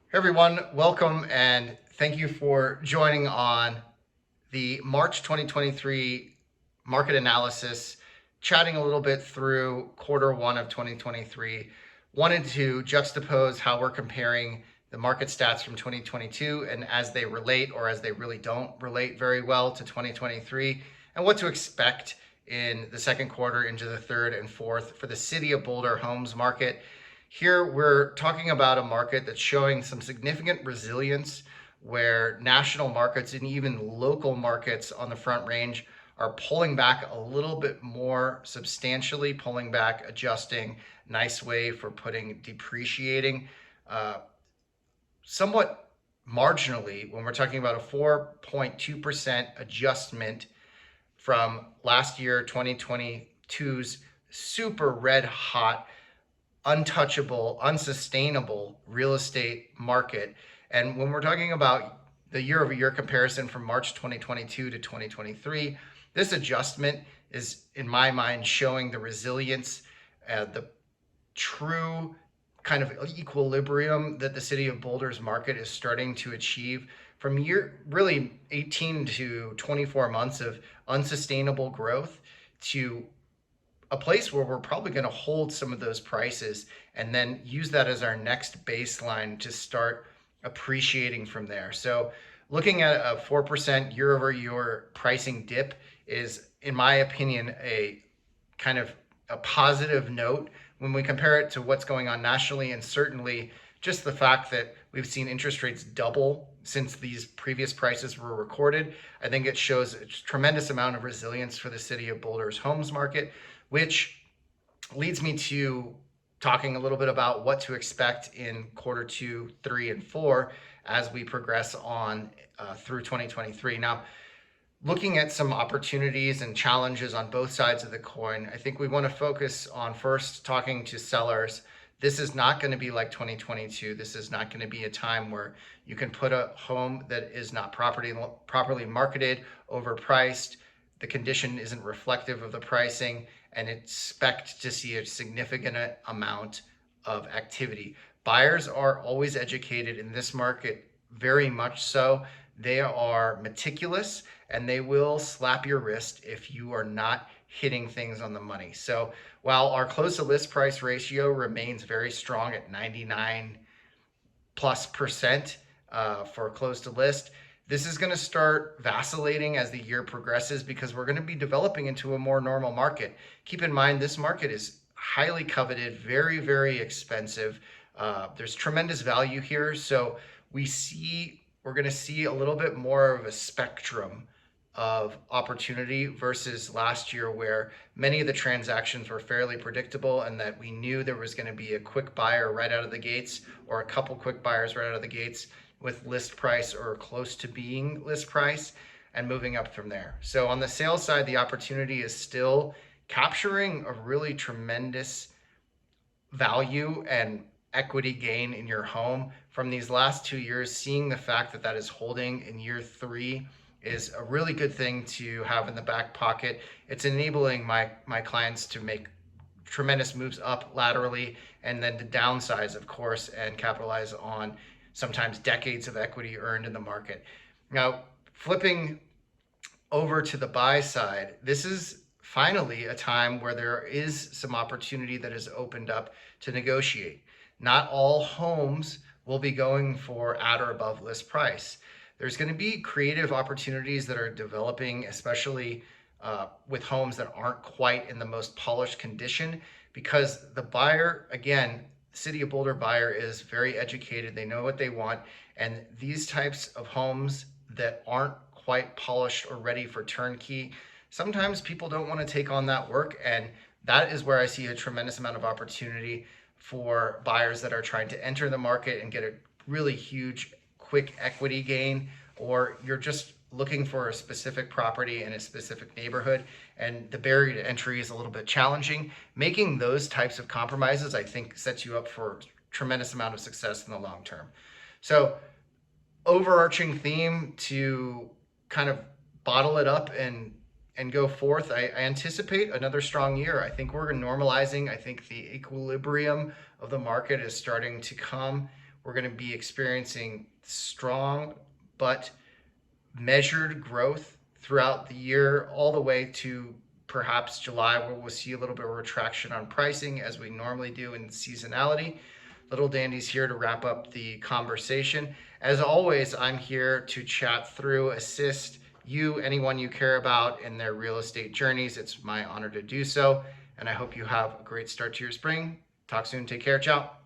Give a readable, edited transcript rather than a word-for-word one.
Hey everyone, welcome and thank you for joining on the March 2023 market analysis, chatting a little bit through quarter one of 2023. Wanted to juxtapose how we're comparing the market stats from 2022 and as they relate or as they really don't relate very well to 2023, and what to expect in the second quarter into the third and fourth for the city of Boulder homes market. Here, we're talking about a market that's showing some significant resilience where national markets and even local markets on the Front Range are pulling back a little bit more substantially, pulling back, adjusting. Nice way for putting depreciating. Uh, Somewhat marginally when we're talking about a 4.2% adjustment from last year, 2022's super red hot, untouchable, unsustainable real estate market. And when we're talking about the year over year comparison from March 2022 to 2023, this adjustment is, in my mind, showing the resilience, the true kind of equilibrium that the city of Boulder's market is starting to achieve from really 18 to 24 months of unsustainable growth to a place where we're probably going to hold some of those prices and then use that as our next baseline to start appreciating from there. So looking at a 4% year over year pricing dip is, in my opinion, a kind of a positive note when we compare it to what's going on nationally, and certainly just the fact that we've seen interest rates double since these previous prices were recorded. I think it shows a tremendous amount of resilience for the city of Boulder's homes market, which leads me to talking a little bit about what to expect in quarter two, three, and four as we progress on through 2023. Now, looking at some opportunities and challenges on both sides of the coin, I think we want to focus on first talking to sellers. This is not going to be like 2022. This is not going to be a time where you can put a home that is not properly marketed, overpriced. The condition isn't reflective of the pricing, and expect to see a significant amount of activity. Buyers are always educated in this market, very much so. They are meticulous and they will slap your wrist if you are not hitting things on the money. So while our close to list price ratio remains very strong at 99+% for close to list, this is going to start vacillating as the year progresses because we're going to be developing into a more normal market. Keep in mind, this market is highly coveted, very, very expensive. There's tremendous value here. So we're going to see a little bit more of a spectrum of opportunity versus last year, where many of the transactions were fairly predictable and that we knew there was going to be a quick buyer right out of the gates or a couple quick buyers right out of the gates with list price or close to being list price and moving up from there. So on the sales side, the opportunity is still capturing a really tremendous value and equity gain in your home from these last 2 years. Seeing the fact that that is holding in year three is a really good thing to have in the back pocket. It's enabling my clients to make tremendous moves up laterally and then to downsize, of course, and capitalize on sometimes decades of equity earned in the market. Now, flipping over to the buy side, this is finally a time where there is some opportunity that has opened up to negotiate. Not all homes will be going for at or above list price. There's going to be creative opportunities that are developing, especially with homes that aren't quite in the most polished condition, because the buyer, again, City of Boulder buyer is very educated. They know what they want. And these types of homes that aren't quite polished or ready for turnkey, sometimes people don't want to take on that work. And that is where I see a tremendous amount of opportunity for buyers that are trying to enter the market and get a really huge quick equity gain, or you're just looking for a specific property in a specific neighborhood and the barrier to entry is a little bit challenging. Making those types of compromises, I think, sets you up for a tremendous amount of success in the long term. So overarching theme to kind of bottle it up and go forth, I anticipate another strong year. I think we're normalizing. I think the equilibrium of the market is starting to come. we're going to be experiencing strong but measured growth throughout the year, all the way to perhaps July, where we'll see a little bit of retraction on pricing as we normally do in seasonality. Little Dandy's here to wrap up the conversation. As always, I'm here to chat through, assist you, anyone you care about in their real estate journeys. It's my honor to do so. And I hope you have a great start to your spring. Talk soon. Take care. Ciao.